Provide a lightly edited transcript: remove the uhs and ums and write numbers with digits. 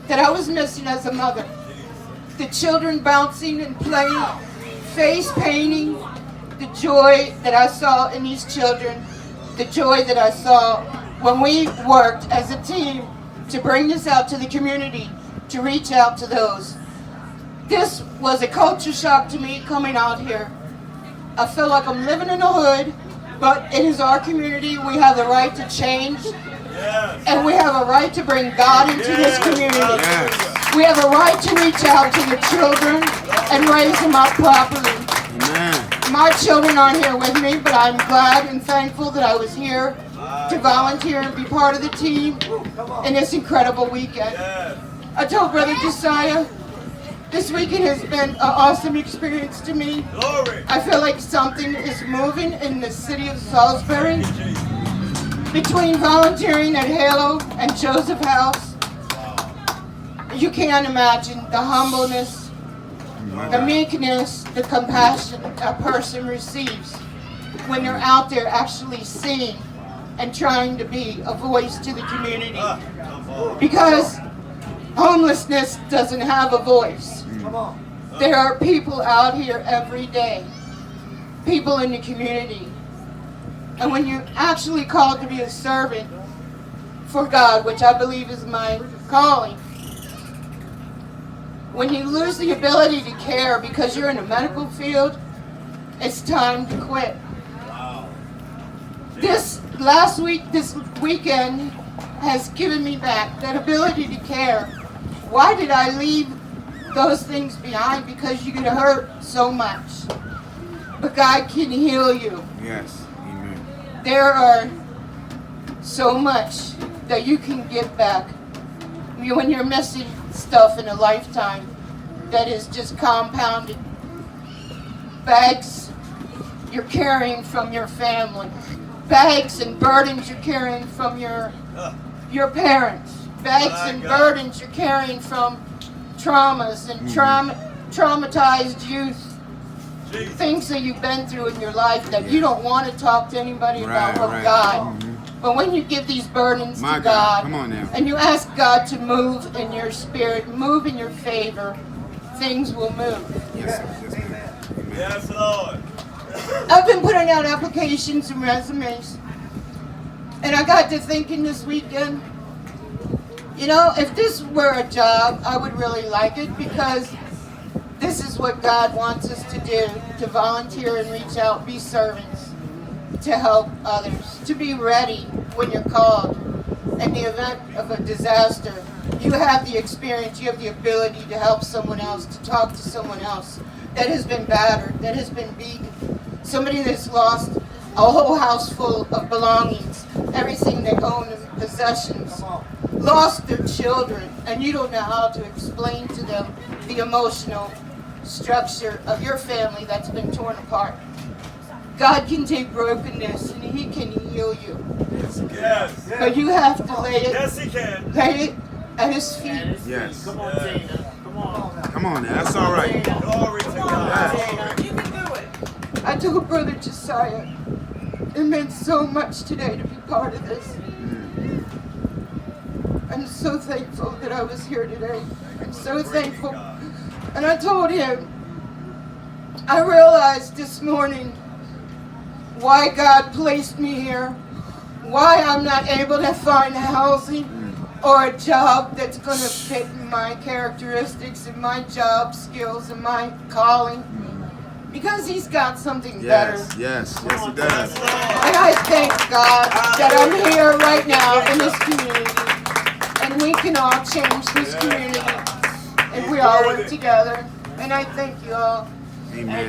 that I was missing as a mother. The children bouncing and playing, face painting, the joy that I saw in these children, the joy that I saw when we worked as a team to bring this out to the community, to reach out to those. This was a culture shock to me coming out here. I feel like I'm living in the hood, but it is our community. We have the right to change, and we have a right to bring God into this community. We have a right to reach out to the children and raise them up properly. My children aren't here with me, but I'm glad and thankful that I was here to volunteer and be part of the team in this incredible weekend. I told Brother Josiah, this weekend has been an awesome experience to me. I feel like something is moving in the city of Salisbury. Between volunteering at Halo and Joseph House, you can't imagine the humbleness, the meekness, the compassion a person receives when they're out there actually seeing and trying to be a voice to the community. Because homelessness doesn't have a voice. There are people out here every day, people in the community. And when you're actually called to be a servant for God, which I believe is my calling, when you lose the ability to care because you're in the medical field, it's time to quit. This weekend has given me back that ability to care. Why did I leave those things behind? Because you get hurt so much. But God can heal you. Yes. Amen. There are so much that you can give back when you're missing stuff in a lifetime that is just compounded. Bags you're carrying from your family. Bags and burdens you're carrying from your parents. Bags and burdens you're carrying from traumas and traumatized youth. Things that you've been through in your life that you don't want to talk to anybody about but God. But when you give these burdens to God, come on now, and you ask God to move in your spirit, move in your favor, things will move. Yes, Amen. Yes, Lord. I've been putting out applications and resumes, and I got to thinking this weekend, you know, if this were a job, I would really like it, because this is what God wants us to do, to volunteer and reach out, be servants, to help others, to be ready when you're called. In the event of a disaster, you have the experience, you have the ability to help someone else, to talk to someone else that has been battered, that has been beaten, somebody that's lost a whole house full of belongings, everything they own and possessions, lost their children, and you don't know how to explain to them the emotional structure of your family that's been torn apart. God can take brokenness and He can heal you. Yes. But you have to lay it. Yes, He can. Lay it at His feet. Yes. Come on, Tina. Come on. Come on, now. That's all right. Glory to God. You can do it. I told Brother Josiah, it meant so much today to be part of this. I'm so thankful that I was here today. I'm so thankful. And I told him, I realized this morning why God placed me here, why I'm not able to find housing or a job that's going to fit my characteristics and my job skills and my calling. Because He's got something better. Yes, He does. And I thank God that I'm here right now in this community. And we can all change this community if we all work together. And I thank you all. Amen.